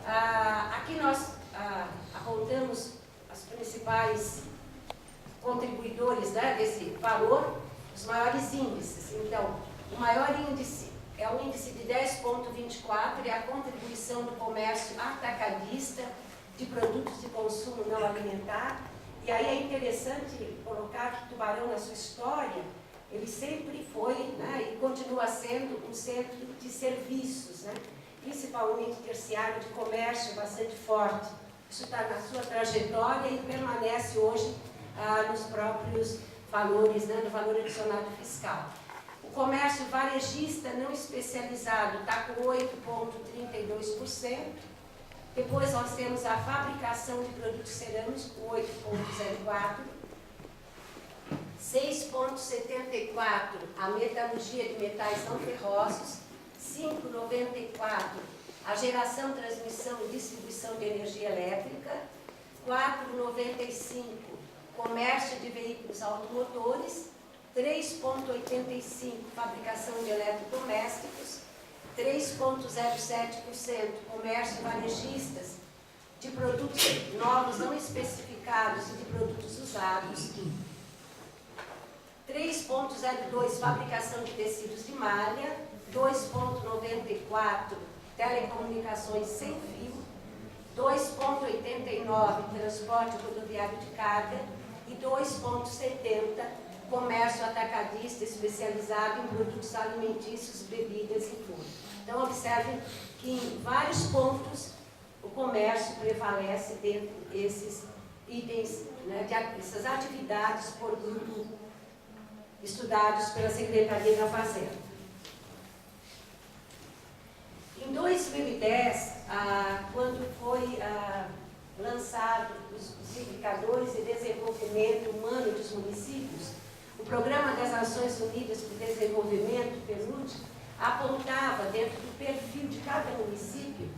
Aqui nós apontamos as principais contribuidores, né, desse valor, os maiores índices. Então, o maior índice é o índice de 10,24, é a contribuição do comércio atacadista de produtos de consumo não alimentar. E aí é interessante colocar que Tubarão, na sua história, ele sempre foi, né, e continua sendo um centro de serviços, né, principalmente terciário de comércio bastante forte. Isso está na sua trajetória e permanece hoje nos próprios valores, né, no valor adicionado fiscal. O comércio varejista não especializado está com 8,32%. Depois nós temos a fabricação de produtos cerâmicos com 8,04%. 6,74% a metalurgia de metais não ferrosos. 5,94% a geração, transmissão e distribuição de energia elétrica. 4,95% comércio de veículos automotores. 3,85% fabricação de eletrodomésticos. 3,07% comércio varejistas de produtos novos não especificados e de produtos usados. 3,02% fabricação de tecidos de malha. 2,94% telecomunicações sem fio. 2,89% transporte rodoviário de carga. E 2,70% comércio atacadista especializado em produtos alimentícios, bebidas e food. Então, observem que em vários pontos o comércio prevalece dentro desses itens, né, dessas atividades por grupo estudados pela Secretaria da Fazenda. Em 2010, quando foi lançado os indicadores de desenvolvimento humano dos municípios, o Programa das Nações Unidas para o Desenvolvimento, PNUD, apontava dentro do perfil de cada município,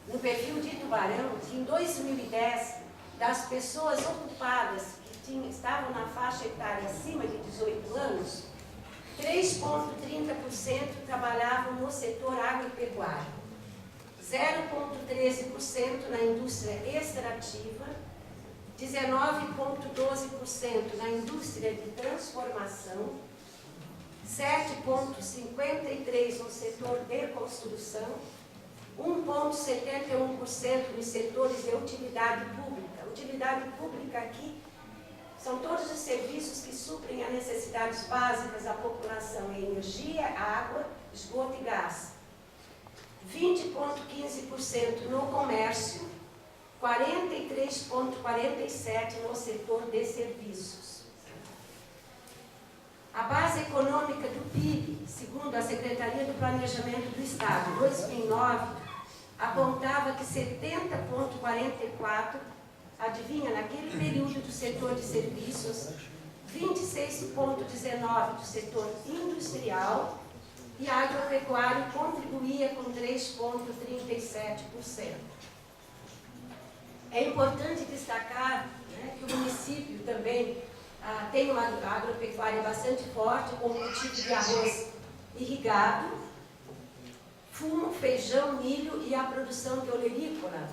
no perfil de Tubarão, que em 2010, das pessoas ocupadas que estavam na faixa etária acima de 18 anos, 3,30% trabalhavam no setor agropecuário, 0,13% na indústria extrativa, 19,12% na indústria de transformação, 7,53% no setor de construção, 1,71% nos setores de utilidade pública. Utilidade pública aqui são todos os serviços que suprem as necessidades básicas da população em energia, água, esgoto e gás. 20,15% no comércio, 43,47% no setor de serviços. A base econômica do PIB, segundo a Secretaria do Planejamento do Estado, em 2009, apontava que 70,44%, adivinha, naquele período do setor de serviços, 26,19% do setor industrial e agropecuário contribuía com 3,37%. É importante destacar, né, que o município também tem uma agropecuária bastante forte, com o cultivo de arroz irrigado, fumo, feijão, milho e a produção de olerícola.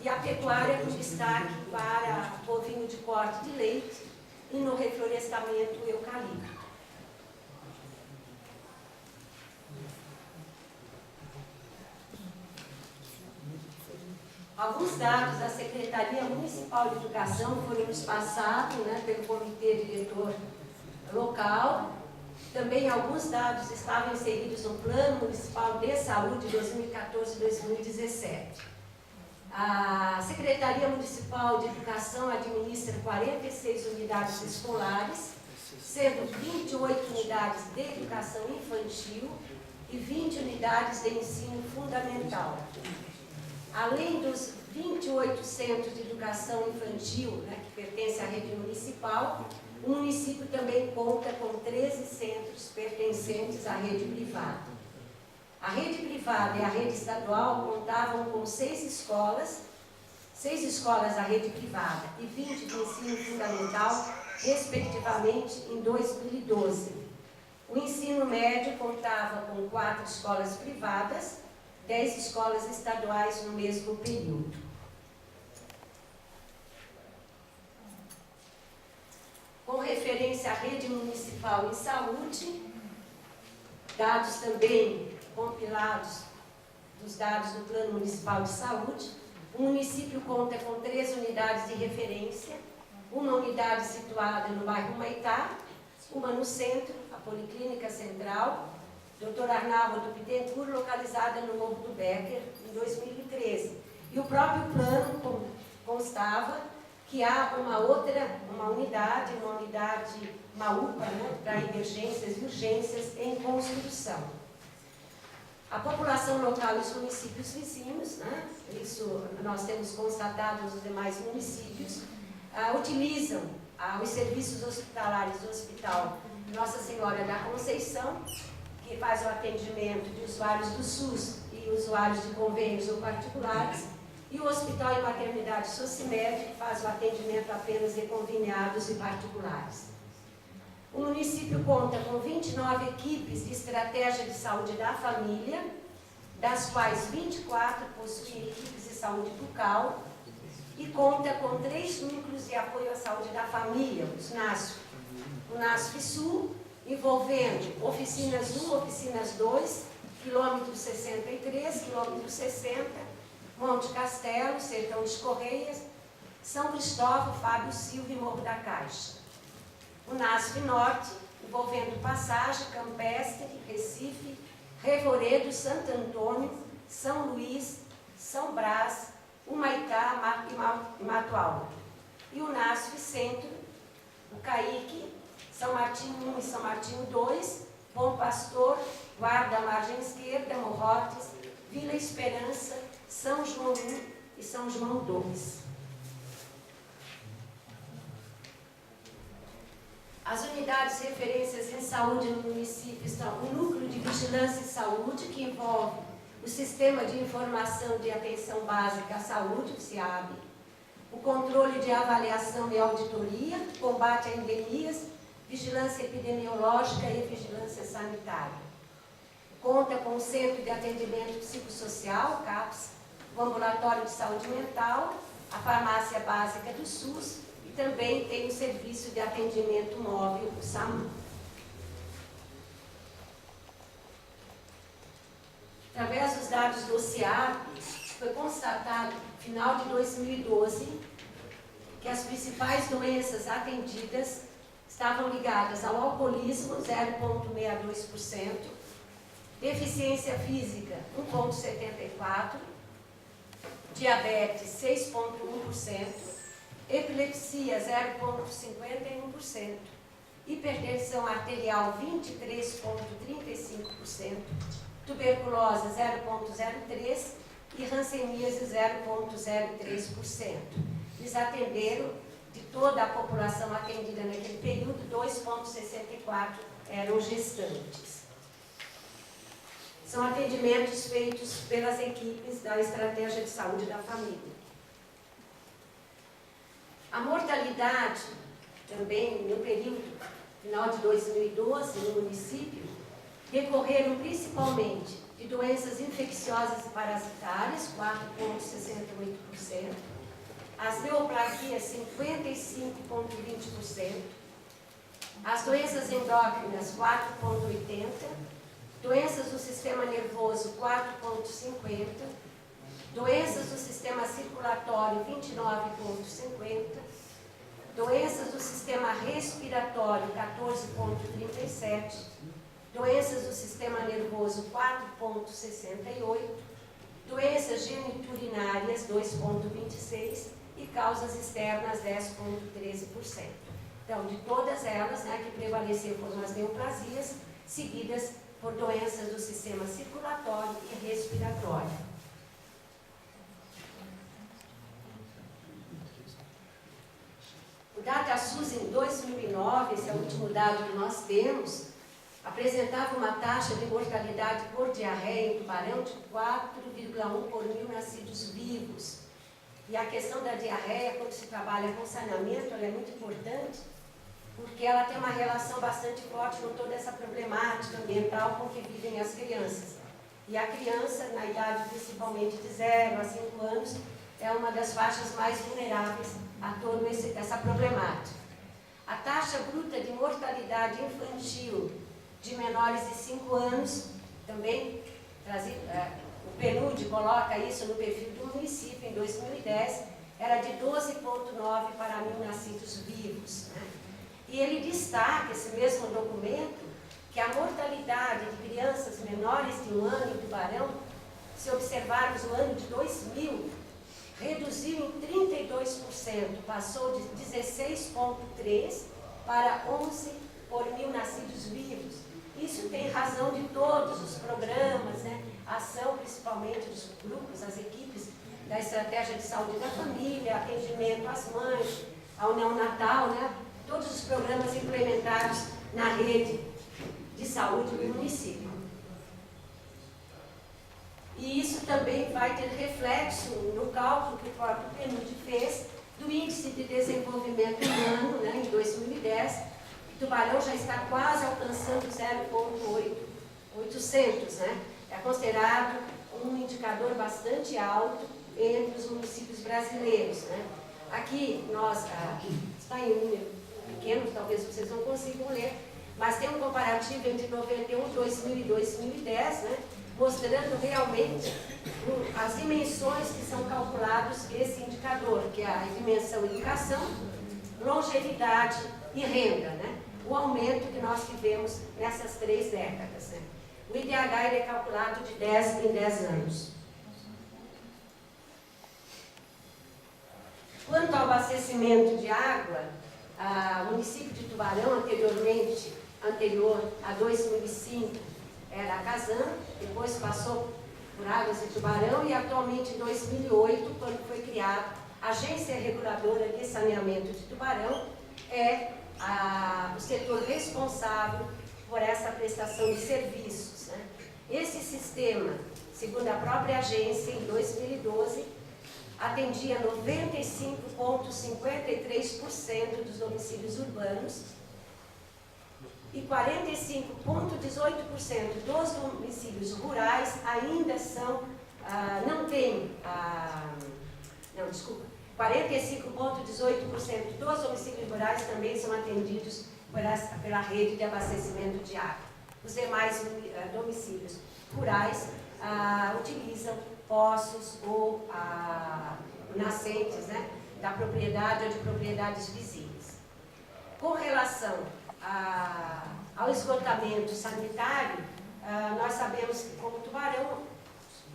E a pecuária com destaque para bovinho de corte de leite e no reflorestamento eucalipto. Alguns dados da Secretaria Municipal de Educação foram nos passados, né, pelo Comitê Diretor Local. Também alguns dados estavam inseridos no Plano Municipal de Saúde 2014-2017. A Secretaria Municipal de Educação administra 46 unidades escolares, sendo 28 unidades de educação infantil e 20 unidades de ensino fundamental. Além dos 28 centros de educação infantil, né, que pertencem à rede municipal, o município também conta com 13 centros pertencentes à rede privada. A rede privada e a rede estadual contavam com 6 escolas da rede privada e 20 de ensino fundamental, respectivamente, em 2012. O ensino médio contava com 4 escolas privadas, 10 escolas estaduais no mesmo período. Com referência à rede municipal em saúde, dados também compilados dos dados do Plano Municipal de Saúde, o município conta com 3 unidades de referência, uma unidade situada no bairro Humaitá, uma no centro, a Policlínica Central, Dr. Arnaldo do Bittencourt, localizada no Morro do Becker, em 2013. E o próprio plano constava que há uma unidade, uma UPA, né, para emergências e urgências em construção. A população local e os municípios vizinhos, né, isso nós temos constatado nos demais municípios, utilizam os serviços hospitalares do Hospital Nossa Senhora da Conceição, que faz o atendimento de usuários do SUS e usuários de convênios ou particulares, e o Hospital e Maternidade Socimed, que faz o atendimento apenas de conveniados e particulares. O município conta com 29 equipes de estratégia de saúde da família, das quais 24 possuem equipes de saúde bucal, e conta com 3 núcleos de apoio à saúde da família, os NASF. O NASF Sul, envolvendo oficinas 1, oficinas 2, quilômetro 63, quilômetro 60, Monte Castelo, Sertão dos Correias, São Cristóvão, Fábio Silva e Morro da Caixa. O NASF Norte, envolvendo Passagem, Campestre, Recife, Revoredo, Santo Antônio, São Luís, São Brás, Humaitá e Mato Alto. E o NASF Centro, o CAIC, São Martinho 1 e São Martinho 2, Bom Pastor, Guarda, Margem Esquerda, Morrotes, Vila Esperança, São João 1 e São João 2. As unidades referências em saúde no município são o Núcleo de Vigilância e Saúde, que envolve o Sistema de Informação de Atenção Básica à Saúde, o SIAB, o Controle de Avaliação e Auditoria, Combate a Endemias, Vigilância Epidemiológica e Vigilância Sanitária. Conta com o Centro de Atendimento Psicossocial, CAPS, o Ambulatório de Saúde Mental, a Farmácia Básica do SUS e também tem o Serviço de Atendimento Móvel, o SAMU. Através dos dados do CIAP, foi constatado, no final de 2012, que as principais doenças atendidas estavam ligadas ao alcoolismo, 0,62%, deficiência física, 1,74%, diabetes, 6,1%, epilepsia, 0,51%, hipertensão arterial, 23,35%, tuberculose 0,03% e ranceníase 0,03%. Eles atenderam, de toda a população atendida naquele período, 2,64% eram gestantes. São atendimentos feitos pelas equipes da Estratégia de Saúde da Família. A mortalidade, também no período final de 2012, no município, decorreram principalmente de doenças infecciosas e parasitárias, 4,68%, as neoplasias, 55,20%, as doenças endócrinas, 4,80%, doenças do sistema nervoso, 4,50%, doenças do sistema circulatório, 29,50%, doenças do sistema respiratório, 14,37%, doenças do sistema nervoso, 4,68%, doenças geniturinárias, 2,26% e causas externas, 10,13%. Então, de todas elas, né, que prevaleceram foram as neoplasias, seguidas por doenças do sistema circulatório e respiratório. O DataSUS em 2009, esse é o último dado que nós temos, apresentava uma taxa de mortalidade por diarreia em Tubarão de 4,1 por mil nascidos vivos. E a questão da diarreia, quando se trabalha com saneamento, ela é muito importante, porque ela tem uma relação bastante forte com toda essa problemática ambiental com que vivem as crianças. E a criança, na idade principalmente de 0 a 5 anos, é uma das faixas mais vulneráveis a toda essa problemática. A taxa bruta de mortalidade infantil de menores de 5 anos, também o PNUD coloca isso no perfil do município em 2010, era de 12,9 para 1.000 nascidos vivos. Né? E ele destaca, esse mesmo documento, que a mortalidade de crianças menores de 1 ano em Tubarão, se observarmos o ano de 2000, reduziu em 32%, passou de 16,3 para 11 por 1.000 nascidos vivos. Isso tem razão de todos os programas, né? A ação principalmente dos grupos, as equipes da Estratégia de Saúde da Família, atendimento às mães, ao neonatal, né? Todos os programas implementados na rede de saúde do município. E isso também vai ter reflexo no cálculo que o próprio PNUD fez do Índice de Desenvolvimento Humano, né, em 2010. Tubarão já está quase alcançando 0,800, né? É considerado um indicador bastante alto entre os municípios brasileiros, né? Aqui, nós, está em número pequeno, talvez vocês não consigam ler, mas tem um comparativo entre 91, 2000 e 2010, né? Mostrando realmente as dimensões que são calculados esse indicador, que é a dimensão educação, longevidade e renda, né? O aumento que nós tivemos nessas 3 décadas. Né? O IDH ele é calculado de 10 em 10 anos. Quanto ao abastecimento de água, o município de Tubarão, anterior a 2005, era a Casan, depois passou por Águas de Tubarão e atualmente em 2008, quando foi criada a Agência Reguladora de Saneamento de Tubarão, é o setor responsável por essa prestação de serviços. Né? Esse sistema, segundo a própria agência, em 2012, atendia 95,53% dos domicílios urbanos e 45,18% dos domicílios rurais ainda são, não tem, 45,18% dos domicílios rurais também são atendidos pela rede de abastecimento de água. Os demais domicílios rurais utilizam poços ou nascentes, né, da propriedade ou de propriedades vizinhas. Com relação ao esgotamento sanitário, nós sabemos que, como Tubarão,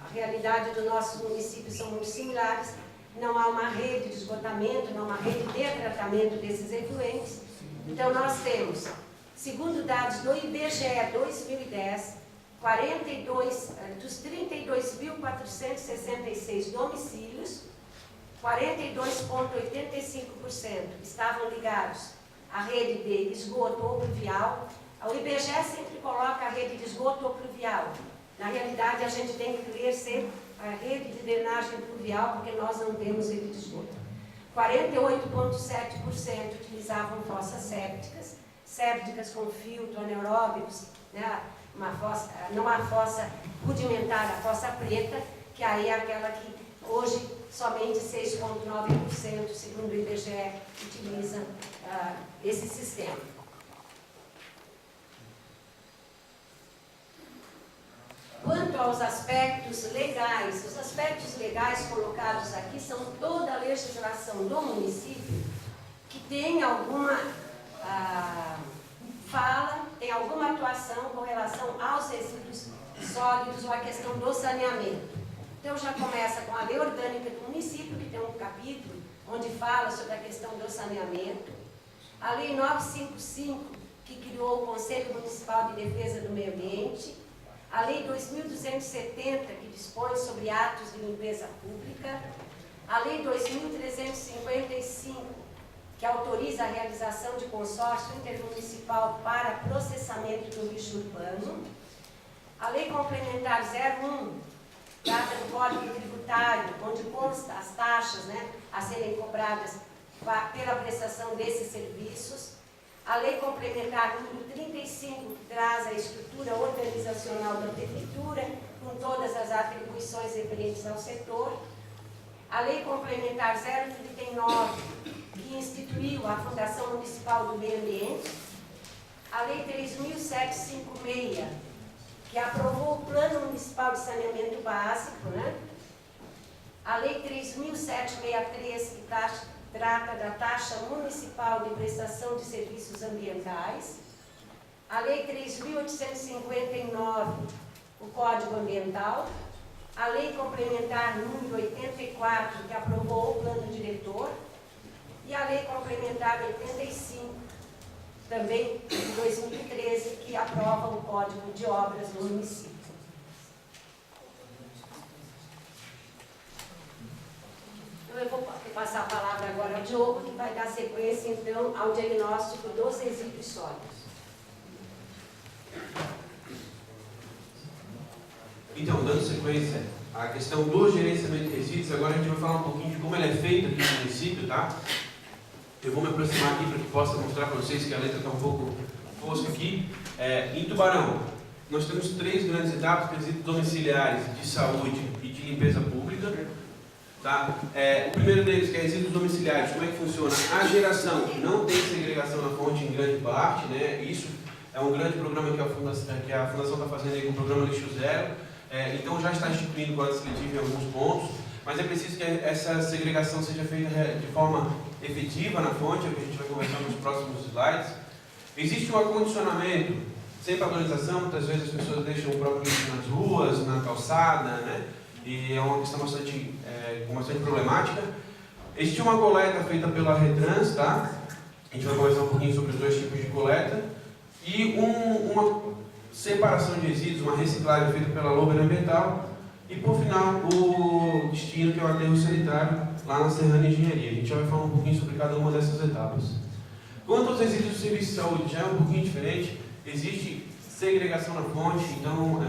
a realidade dos nossos municípios são muito similares, não há uma rede de esgotamento, não há uma rede de tratamento desses efluentes. Então, nós temos, segundo dados do IBGE 2010, 42 dos 32.466 domicílios, 42,85% estavam ligados à rede de esgoto ou pluvial. O IBGE sempre coloca a rede de esgoto ou pluvial. Na realidade, a gente tem que ler sempre a rede de drenagem pluvial, porque nós não temos rede de esgoto. 48,7% utilizavam fossas sépticas com filtro, anaeróbicos, né? Não a fossa rudimentar, a fossa preta, que aí é aquela que hoje somente 6,9%, segundo o IBGE, utiliza esse sistema. Quanto aos aspectos legais, os aspectos legais colocados aqui são toda a legislação do município que tem alguma tem alguma atuação com relação aos resíduos sólidos ou à questão do saneamento. Então já começa com a lei orgânica do município, que tem um capítulo onde fala sobre a questão do saneamento. A lei 955, que criou o Conselho Municipal de Defesa do Meio Ambiente. A lei 2270, que dispõe sobre atos de limpeza pública. A lei 2355, que autoriza a realização de consórcio intermunicipal para processamento do lixo urbano. A lei complementar 01, trata do Código Tributário, onde consta as taxas, né, a serem cobradas pela prestação desses serviços. A lei complementar número 35, que traz a estrutura organizacional da prefeitura, com todas as atribuições referentes ao setor. A Lei Complementar 039, que instituiu a Fundação Municipal do Meio Ambiente. A Lei 3.756, que aprovou o Plano Municipal de Saneamento Básico, né? A Lei 3.763, que trata da taxa municipal de prestação de serviços ambientais. A Lei 3.859, o Código Ambiental. A Lei Complementar número 84, que aprovou o Plano Diretor. E a Lei Complementar 85, também de 2013, que aprova o Código de Obras do município. Então, eu vou passar a palavra agora ao Diogo, que vai dar sequência, então, ao diagnóstico dos resíduos sólidos. Então, dando sequência à questão do gerenciamento de resíduos, agora a gente vai falar um pouquinho de como ele é feito aqui no município, tá? Eu vou me aproximar aqui para que possa mostrar para vocês que a letra está um pouco fosca aqui. Em Tubarão, nós temos 3 grandes etapas: resíduos domiciliares, de saúde e de limpeza pública. Tá? O primeiro deles, que é resíduos domiciliares, como é que funciona? A geração não tem segregação na fonte em grande parte, né? Isso é um grande programa que a Fundação está fazendo aí com o programa Lixo Zero. Então já está instituindo o coleta seletiva em alguns pontos, mas é preciso que essa segregação seja feita de forma efetiva na fonte, é o que a gente vai conversar nos próximos slides. Existe um acondicionamento sem padronização, muitas vezes as pessoas deixam o próprio lixo nas ruas, na calçada, né? E é uma questão bastante problemática. Existe uma coleta feita pela Retrans, tá? A gente vai conversar um pouquinho sobre os 2 tipos de coleta. E uma separação de resíduos, uma reciclagem feita pela Lober Ambiental. E, por final, o destino, que é o aterro sanitário, lá na Serrana Engenharia. A gente já vai falar um pouquinho sobre cada uma dessas etapas. Quanto aos resíduos do serviço de saúde, já é um pouquinho diferente. Existe segregação na fonte, então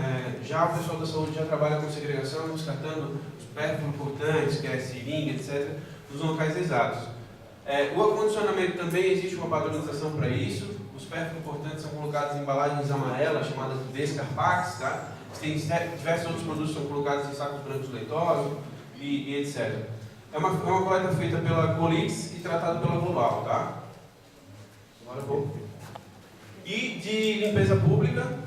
já o pessoal da saúde já trabalha com segregação, descartando os perfurocortantes, que é seringa, etc., nos locais exatos. O acondicionamento também existe uma padronização para isso. Os perfurocortantes são colocados em embalagens amarelas, chamadas de Descarpax, tá? Tem diversos outros produtos que são colocados em sacos brancos leitosos e etc. É uma coleta feita pela Colix e tratada pela Global, tá? Agora vou. E de limpeza pública,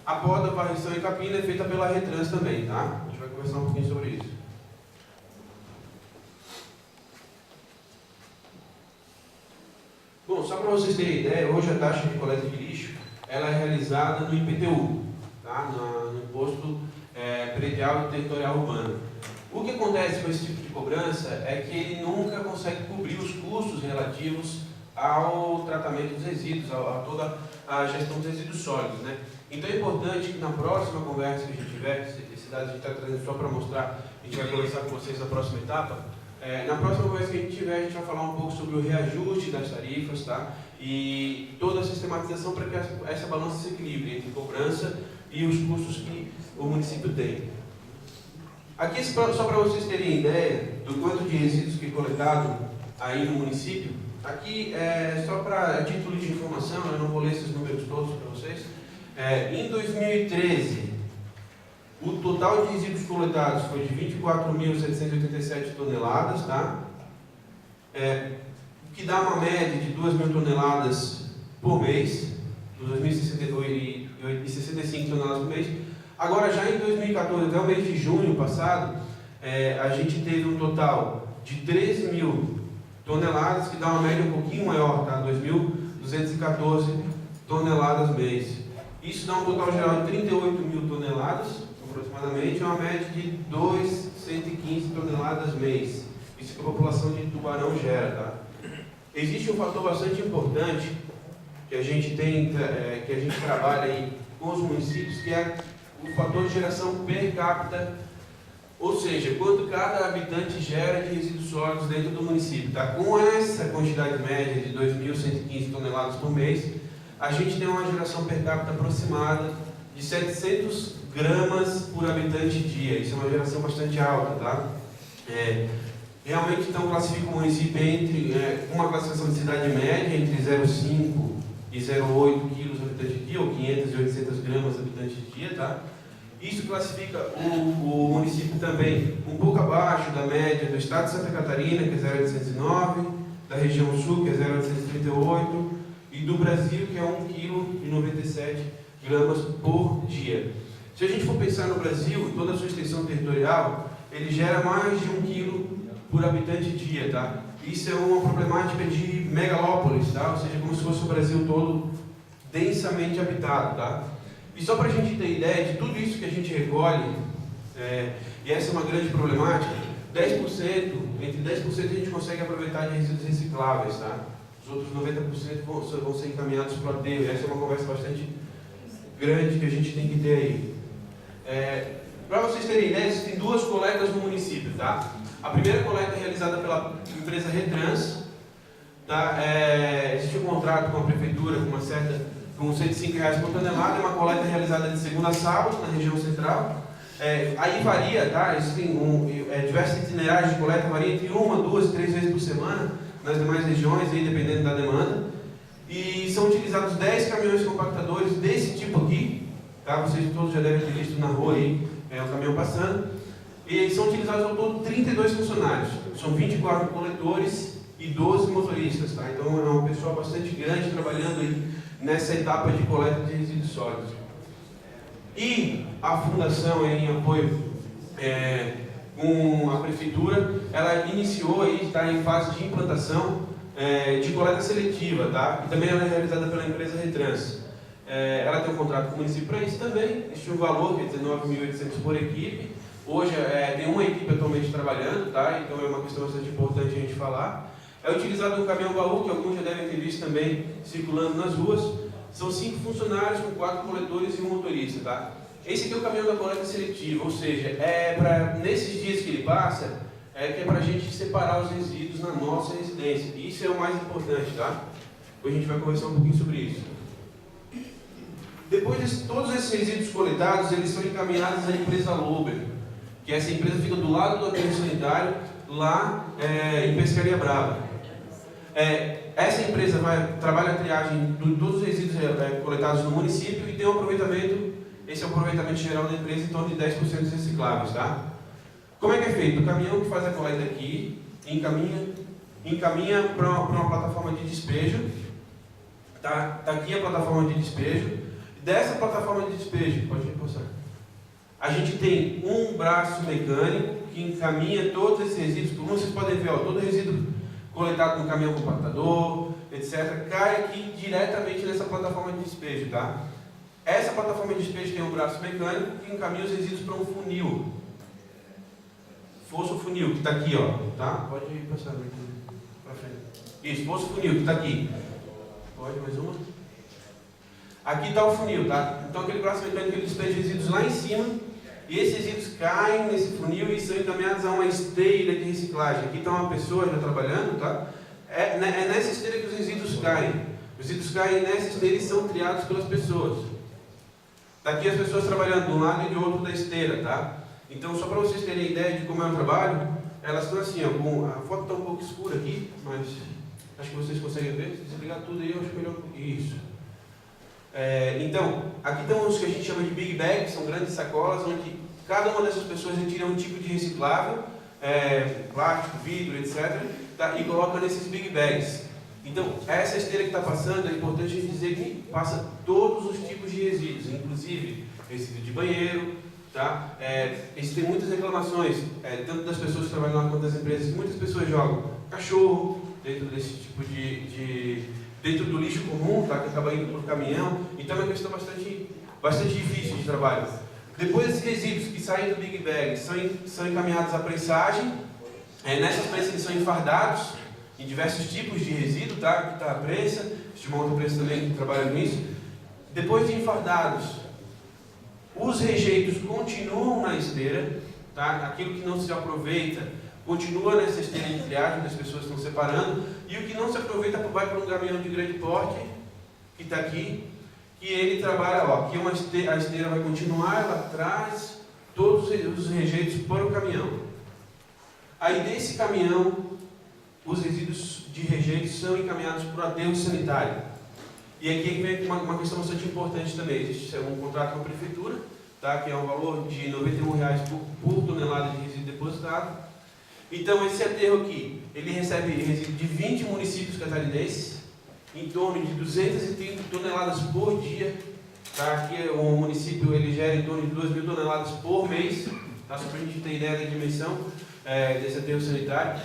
a poda, varrição e capina é feita pela Retrans também, tá? A gente vai conversar um pouquinho sobre isso. Bom, só para vocês terem ideia, hoje a taxa de coleta de lixo ela é realizada no IPTU, tá? No Imposto Predial e Territorial Urbano. O que acontece com esse tipo de cobrança é que ele nunca consegue cobrir os custos relativos ao tratamento dos resíduos, a toda a gestão dos resíduos sólidos, né? Então é importante que na próxima conversa que a gente tiver, esse dado a gente está trazendo só para mostrar, a gente vai conversar com vocês na próxima etapa. Na próxima conversa que a gente tiver, a gente vai falar um pouco sobre o reajuste das tarifas, tá? E toda a sistematização para que essa balança se equilibre entre cobrança e os custos que o município tem. Aqui, só para vocês terem ideia do quanto de resíduos que é coletado aí no município, aqui só para título de informação, eu não vou ler esses números todos para vocês. Em 2013, o total de resíduos coletados foi de 24.787 toneladas, tá? Que dá uma média de 2.000 toneladas por mês, 2.065 toneladas por mês. Agora, já em 2014, até o mês de junho passado, a gente teve um total de 13.000 toneladas, que dá uma média um pouquinho maior, tá? 2.214 toneladas mês. Isso dá um total geral de 38.000 toneladas, aproximadamente, uma média de 215 toneladas mês. Isso que a população de Tubarão gera, tá? Existe um fator bastante importante que a gente tem, que a gente trabalha aí com os municípios, que é o fator de geração per capita, ou seja, quanto cada habitante gera de resíduos sólidos dentro do município. Tá? Com essa quantidade média de 2.115 toneladas por mês, a gente tem uma geração per capita aproximada de 700 gramas por habitante dia. Isso é uma geração bastante alta, tá? Realmente, então, classifica o município entre uma classificação de cidade média, entre 0,5 e 0,8 quilos habitante dia, ou 500 e 800 gramas habitante dia, tá? Isso classifica o município também um pouco abaixo da média do estado de Santa Catarina, que é 0,809, da região sul, que é 0,838, e do Brasil, que é 1,97 kg por dia. Se a gente for pensar no Brasil, toda a sua extensão territorial, ele gera mais de 1 kg por habitante dia, tá? Isso é uma problemática de megalópolis, tá? Ou seja, como se fosse o Brasil todo densamente habitado, tá? E só para a gente ter ideia de tudo isso que a gente recolhe, e essa é uma grande problemática, 10%, entre 10% a gente consegue aproveitar de resíduos recicláveis, tá? Os outros 90% vão ser encaminhados para o aterro. Essa é uma conversa bastante grande que a gente tem que ter aí. Para vocês terem ideia, existem 2 coletas no município, tá? A primeira coleta é realizada pela empresa Retrans, tá? Existe um contrato com a prefeitura com R$ 105 por tonelada, é uma coleta realizada de segunda a sábado na região central. Aí varia, tá? Existem diversos itinerários de coleta, varia entre 1, 2, 3 vezes por semana nas demais regiões, aí, dependendo da demanda. E são utilizados 10 caminhões compactadores desse tipo aqui, tá? Vocês todos já devem ter visto na rua aí, o caminhão passando. E são utilizados ao todo 32 funcionários, são 24 coletores e 12 motoristas, tá? Então é uma pessoa bastante grande trabalhando aí nessa etapa de coleta de resíduos sólidos. E a fundação, em apoio com a prefeitura, ela iniciou aí, está em fase de implantação de coleta seletiva, tá? E também ela é realizada pela empresa Retrans. Ela tem um contrato com o município para isso também, existe um valor que é R$19.800 por equipe. Hoje tem uma equipe atualmente trabalhando, tá? Então é uma questão bastante importante a gente falar. É utilizado um caminhão baú, que alguns já devem ter visto também circulando nas ruas. São 5 funcionários com 4 coletores e um motorista, tá? Esse aqui é o caminhão da coleta seletiva, ou seja, nesses dias que ele passa, que é para a gente separar os resíduos na nossa residência. E isso é o mais importante, tá? Hoje a gente vai conversar um pouquinho sobre isso. Depois de todos esses resíduos coletados, eles são encaminhados à empresa Lober, que essa empresa fica do lado do aterro sanitário, lá em Pescaria Brava. Essa empresa trabalha a triagem de todos os resíduos coletados no município e tem um aproveitamento, esse é o aproveitamento geral da empresa, em torno de 10% recicláveis, tá? Como é que é feito? O caminhão que faz a coleta aqui encaminha para uma plataforma de despejo, tá? Tá aqui a plataforma de despejo. Dessa plataforma de despejo, pode repassar, a gente tem um braço mecânico que encaminha todos esses resíduos. Como vocês podem ver, todo resíduo coletado no caminhão compactador, etc., cai aqui diretamente nessa plataforma de despejo, tá? Essa plataforma de despejo tem um braço mecânico que encaminha os resíduos para um funil. Fosso funil, que está aqui, ó, tá? Pode passar para frente. Isso, fosso funil, que está aqui. Pode, mais uma. Aqui está o funil, tá? Então aquele braço mecânico ele despeja resíduos lá em cima, e esses resíduos caem nesse funil e são encaminhados a uma esteira de reciclagem. Aqui está uma pessoa já trabalhando, tá? É nessa esteira que os resíduos caem. Os resíduos caem nessa esteira e são triados pelas pessoas. Está aqui as pessoas trabalhando de um lado e de outro da esteira, tá? Então, só para vocês terem ideia de como é o trabalho, elas estão assim, ó, a foto está um pouco escura aqui, mas acho que vocês conseguem ver. Se desligar tudo aí, eu acho melhor. Isso. Então, aqui estão os que a gente chama de big bags, são grandes sacolas, onde cada uma dessas pessoas retira um tipo de reciclável, plástico, vidro, etc., tá, e coloca nesses big bags. Então, essa esteira que está passando, é importante a gente dizer que passa todos os tipos de resíduos, inclusive resíduo de banheiro, tá? Existem muitas reclamações, tanto das pessoas que trabalham lá quanto das empresas, que muitas pessoas jogam cachorro dentro desse tipo dentro do lixo comum, tá? Que acaba indo para o caminhão. Então é uma questão bastante difícil de trabalho. Depois, esses resíduos que saem do Big Bag são encaminhados à prensagem. Nessas prensas eles são enfardados em diversos tipos de resíduo, tá? Aqui está a prensa, existe uma outra prensa também que trabalha com isso. Depois de enfardados, os rejeitos continuam na esteira, tá? Aquilo que não se aproveita continua nessa esteira de triagem, as pessoas estão separando, e o que não se aproveita vai para um caminhão de grande porte, que está aqui, que ele trabalha, ó, aqui a esteira vai continuar, ela traz todos os rejeitos para o caminhão. Aí desse caminhão, os resíduos de rejeitos são encaminhados para o aterro sanitário. E aqui vem uma questão bastante importante também. Existe um contrato com a prefeitura, tá? Que é um valor de R$ 91,00 por tonelada de resíduo depositado. Então, esse aterro aqui, ele recebe resíduo de 20 municípios catarinenses, em torno de 230 toneladas por dia. Tá? Aqui o município ele gera em torno de 2.000 toneladas por mês, tá? Só para a gente ter ideia da dimensão desse aterro sanitário.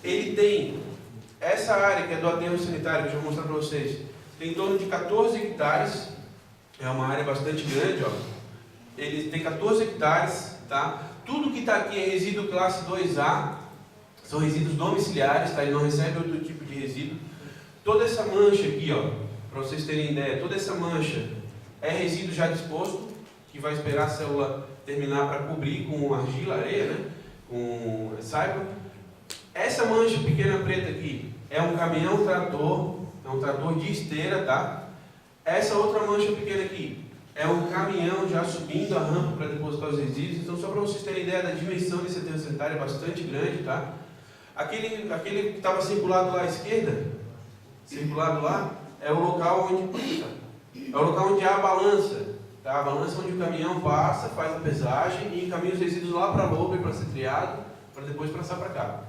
Ele tem essa área que é do aterro sanitário, que eu vou mostrar para vocês, tem em torno de 14 hectares, é uma área bastante grande, ó. Ele tem 14 hectares, tá? Tudo que está aqui é resíduo classe 2A, são resíduos domiciliares, tá? Ele não recebe outro tipo de resíduo. Toda essa mancha aqui, ó, para vocês terem ideia, toda essa mancha é resíduo já disposto, que vai esperar a célula terminar para cobrir com argila, areia, né? Com saiba. Essa mancha pequena preta aqui é um caminhão trator, é um trator de esteira, tá? Essa outra mancha pequena aqui é um caminhão já subindo a rampa para depositar os resíduos. Então, só para vocês terem ideia da dimensão desse aterro sanitário, é bastante grande, tá? Aquele que estava circulado lá à esquerda, circulado lá, é o local onde é o local onde há a balança, tá? A balança onde o caminhão passa, faz a pesagem e encaminha os resíduos lá para a loba para ser triado, para depois passar para cá.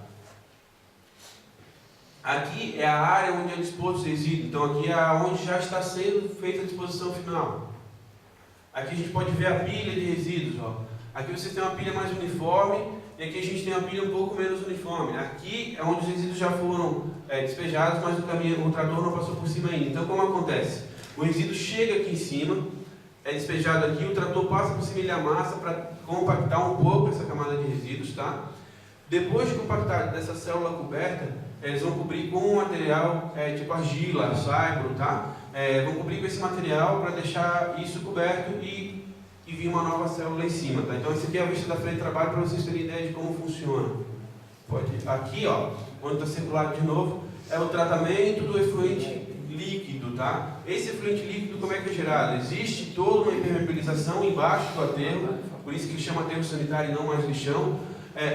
Aqui é a área onde é disposto os resíduos, então aqui é onde já está sendo feita a disposição final. Aqui a gente pode ver a pilha de resíduos, ó. Aqui você tem uma pilha mais uniforme e aqui a gente tem uma pilha um pouco menos uniforme. Aqui é onde os resíduos já foram despejados, mas o trator não passou por cima ainda. Então, como acontece? O resíduo chega aqui em cima, é despejado aqui, o trator passa por cima e ele amassa para compactar um pouco essa camada de resíduos, tá? Depois de compactar dessa célula coberta, eles vão cobrir com um material tipo argila, saibro, tá? Vão cobrir com esse material para deixar isso coberto e vir uma nova célula em cima, tá? Então, esse aqui é a vista da frente de trabalho para vocês terem ideia de como funciona. Aqui, ó, onde está circulado de novo, é o tratamento do efluente líquido, tá? Esse efluente líquido, como é que é gerado? Existe toda uma impermeabilização embaixo do aterro, por isso que ele chama aterro sanitário e não mais lixão.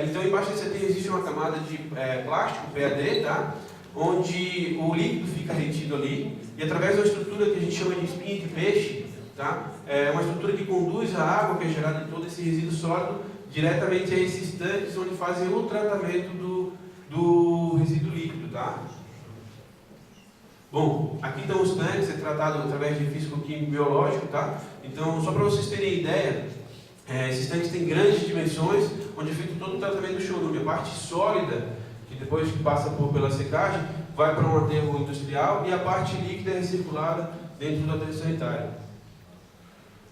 Então, embaixo desse aterro existe uma camada de plástico, PAD, tá? Onde o líquido fica retido ali, e através de uma estrutura que a gente chama de espinha de peixe, tá? É uma estrutura que conduz a água que é gerada de todo esse resíduo sólido diretamente a esses tanques onde fazem o tratamento do resíduo líquido, tá? Bom, aqui estão os tanques, é tratado através de físico-químico biológico, tá? Então, só para vocês terem ideia, esses tanques têm grandes dimensões, onde é feito todo o tratamento do chorume. A parte sólida, que depois que passa pela secagem, vai para um aterro industrial, e a parte líquida é recirculada dentro do aterro sanitário.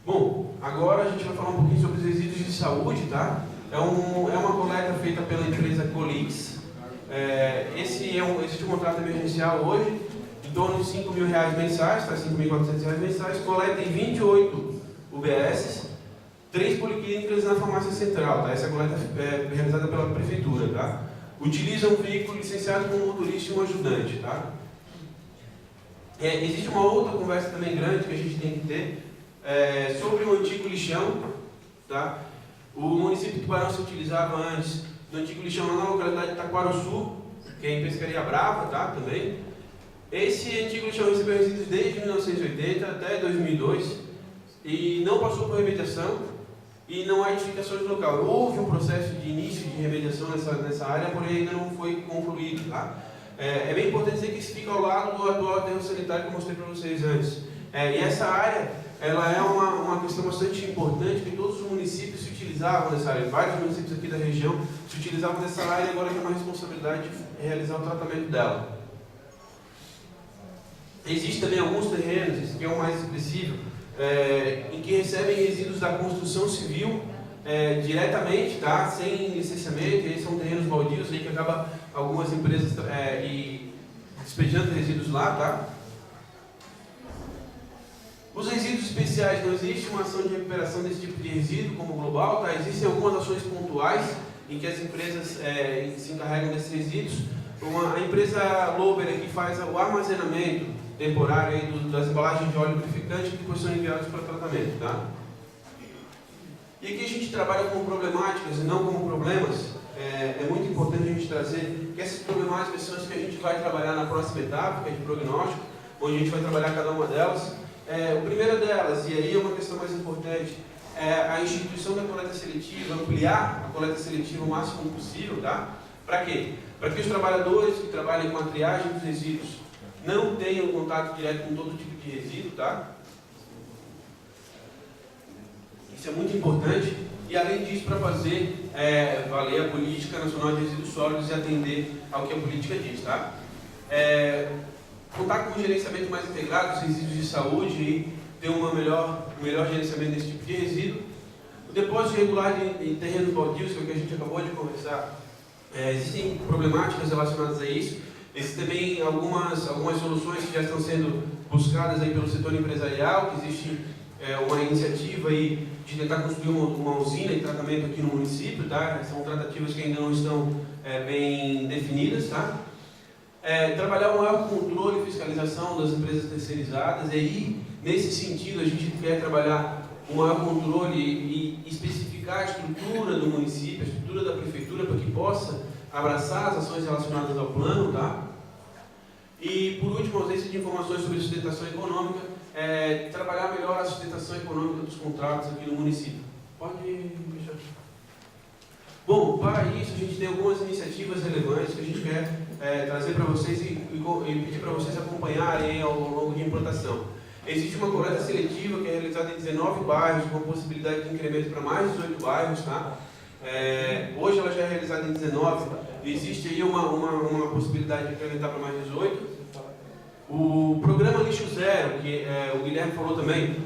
Bom, agora a gente vai falar um pouquinho sobre os resíduos de saúde, tá? É uma coleta feita pela empresa Colix. Existe um contrato emergencial hoje, em torno de R$5.000 mensais, tá? R$5.400 mensais, coleta em 28 UBSs, 3 policlínicas na farmácia central, tá? Essa coleta é realizada pela prefeitura, tá? Utiliza um veículo licenciado com um motorista e um ajudante, tá? Existe uma outra conversa também grande que a gente tem que ter sobre o antigo lixão, tá? O município de Tubarão se utilizava antes do antigo lixão lá na localidade de Taquaruçu, que é em Pescaria Brava, tá? Também. Esse antigo lixão recebeu resíduos desde 1980 até 2002 e não passou por remediação e não há edificações do local. Houve um processo de início de remediação nessa área, porém ainda não foi concluído, tá? É bem importante dizer que isso fica ao lado do atual aterro sanitário que eu mostrei para vocês antes. E essa área, ela é uma questão bastante importante, que todos os municípios se utilizavam dessa área. Vários municípios aqui da região se utilizavam dessa área e agora tem uma responsabilidade de realizar o tratamento dela. Existem também alguns terrenos, esse aqui é o mais expressivo, em que recebem resíduos da construção civil diretamente, tá? Sem licenciamento, e aí são terrenos baldios aí que acaba algumas empresas despejando resíduos lá, tá? Os resíduos especiais, não existe uma ação de recuperação desse tipo de resíduo como global, tá? Existem algumas ações pontuais em que as empresas se encarregam desses resíduos. A empresa Lober aqui faz o armazenamento temporário aí das embalagens de óleo lubrificante que depois são enviados para tratamento, tá? E aqui a gente trabalha com problemáticas e não como problemas. É muito importante a gente trazer que essas problemáticas são as que a gente vai trabalhar na próxima etapa, que é de prognóstico, onde a gente vai trabalhar cada uma delas. A primeira delas, e aí é uma questão mais importante, a instituição da coleta seletiva, ampliar a coleta seletiva o máximo possível, tá? Para quê? Para que os trabalhadores que trabalhem com a triagem dos resíduos não tenham contato direto com todo tipo de resíduo, tá? Isso é muito importante. E além disso, para fazer valer a Política Nacional de Resíduos Sólidos e atender ao que a política diz, tá? Contar com um gerenciamento mais integrado dos resíduos de saúde e ter um melhor gerenciamento desse tipo de resíduo. O depósito regular em terrenos baldios, que é o que a gente acabou de conversar, existem problemáticas relacionadas a isso. Existem também algumas soluções que já estão sendo buscadas aí pelo setor empresarial, que existe uma iniciativa aí de tentar construir uma usina de tratamento aqui no município, tá? São tratativas que ainda não estão bem definidas, tá? Trabalhar o maior controle e fiscalização das empresas terceirizadas, e aí, nesse sentido, a gente quer trabalhar o maior controle e especificar a estrutura do município, a estrutura da prefeitura, para que possa abraçar as ações relacionadas ao plano, tá? E, por último, a ausência de informações sobre sustentação econômica, trabalhar melhor a sustentação econômica dos contratos aqui no município. Pode deixar. Bom, para isso, a gente tem algumas iniciativas relevantes que a gente quer trazer para vocês e pedir para vocês acompanharem ao longo de implantação. Existe uma coleta seletiva que é realizada em 19 bairros, com possibilidade de incremento para mais 18 bairros, tá? Hoje ela já é realizada em 19, existe aí uma possibilidade de incrementar para mais 18. O programa Lixo Zero, que o Guilherme falou também,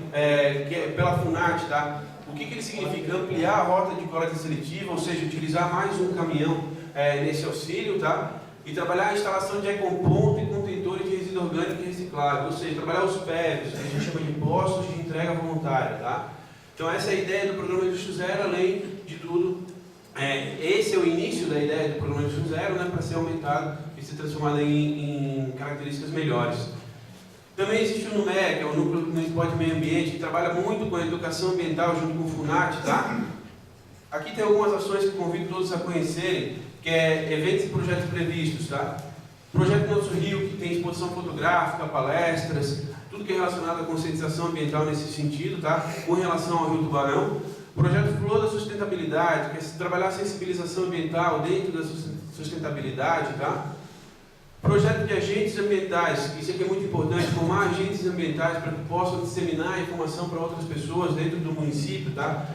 que é pela FUNAT, tá? O que ele significa? Ampliar a rota de coleta seletiva, ou seja, utilizar mais um caminhão nesse auxílio, tá? E trabalhar a instalação de ecoponto e contentores de resíduo orgânico e reciclável, ou seja, trabalhar os PEVs, que a gente chama de postos de entrega voluntária, tá? Então essa é a ideia do programa Lixo Zero, além de tudo, esse é o início da ideia do programa Lixo Zero, né, para ser aumentado e ser transformado em características melhores. Também existe o NUMEA, que é o Núcleo Municipal de Meio Ambiente, que trabalha muito com a educação ambiental junto com o FUNAT, tá? Aqui tem algumas ações que convido todos a conhecerem, que é eventos e projetos previstos, tá? Projeto Nosso Rio, que tem exposição fotográfica, palestras, tudo que é relacionado à conscientização ambiental nesse sentido, tá? Com relação ao Rio Tubarão. Projeto Flor da Sustentabilidade, que é trabalhar a sensibilização ambiental dentro da sustentabilidade, tá? Projeto de agentes ambientais, isso aqui é muito importante, formar agentes ambientais para que possam disseminar a informação para outras pessoas dentro do município, tá?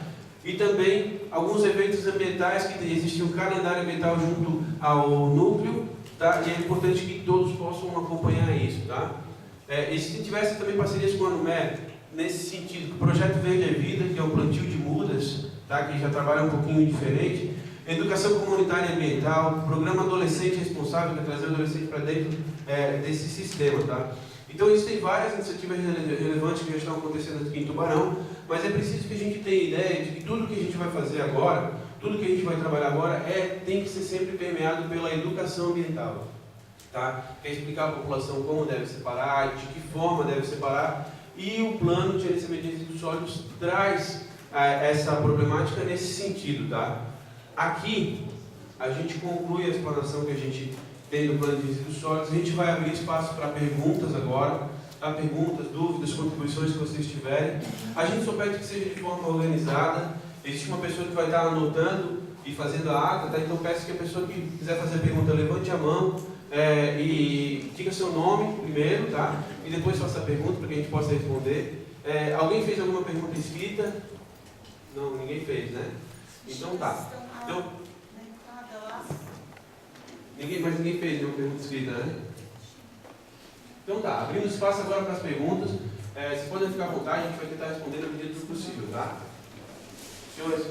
E também alguns eventos ambientais que existe um calendário ambiental junto ao núcleo, tá? E é importante que todos possam acompanhar isso, tá? E se tivesse também parcerias com a NUMEA, nesse sentido, o Projeto Verde é Vida, que é o plantio de mudas, tá? Que já trabalha um pouquinho diferente. Educação comunitária e ambiental, programa Adolescente Responsável, que é trazer o adolescente para dentro desse sistema, tá? Então, existem várias iniciativas relevantes que já estão acontecendo aqui em Tubarão, mas é preciso que a gente tenha ideia de que tudo que a gente vai fazer agora, tudo que a gente vai trabalhar agora, tem que ser sempre permeado pela educação ambiental, tá? Que é explicar à população como deve separar, de que forma deve separar, e o plano de gerenciamento de resíduos sólidos traz essa problemática nesse sentido, tá? Aqui, a gente conclui a explanação que a gente tem do plano de resíduos sólidos. A gente vai abrir espaço para perguntas agora, tá? Perguntas, dúvidas, contribuições que vocês tiverem. A gente só pede que seja de forma organizada. Existe uma pessoa que vai estar anotando e fazendo a ata, tá? Então peço que a pessoa que quiser fazer a pergunta levante a mão e diga seu nome primeiro, tá? E depois faça a pergunta para que a gente possa responder. Alguém fez alguma pergunta escrita? Não, ninguém fez, né? Então tá. Então, ninguém fez nenhuma pergunta escrita, né? Então tá, abrindo espaço agora para as perguntas. Vocês podem ficar à vontade, a gente vai tentar responder na medida do possível, tá? Senhores,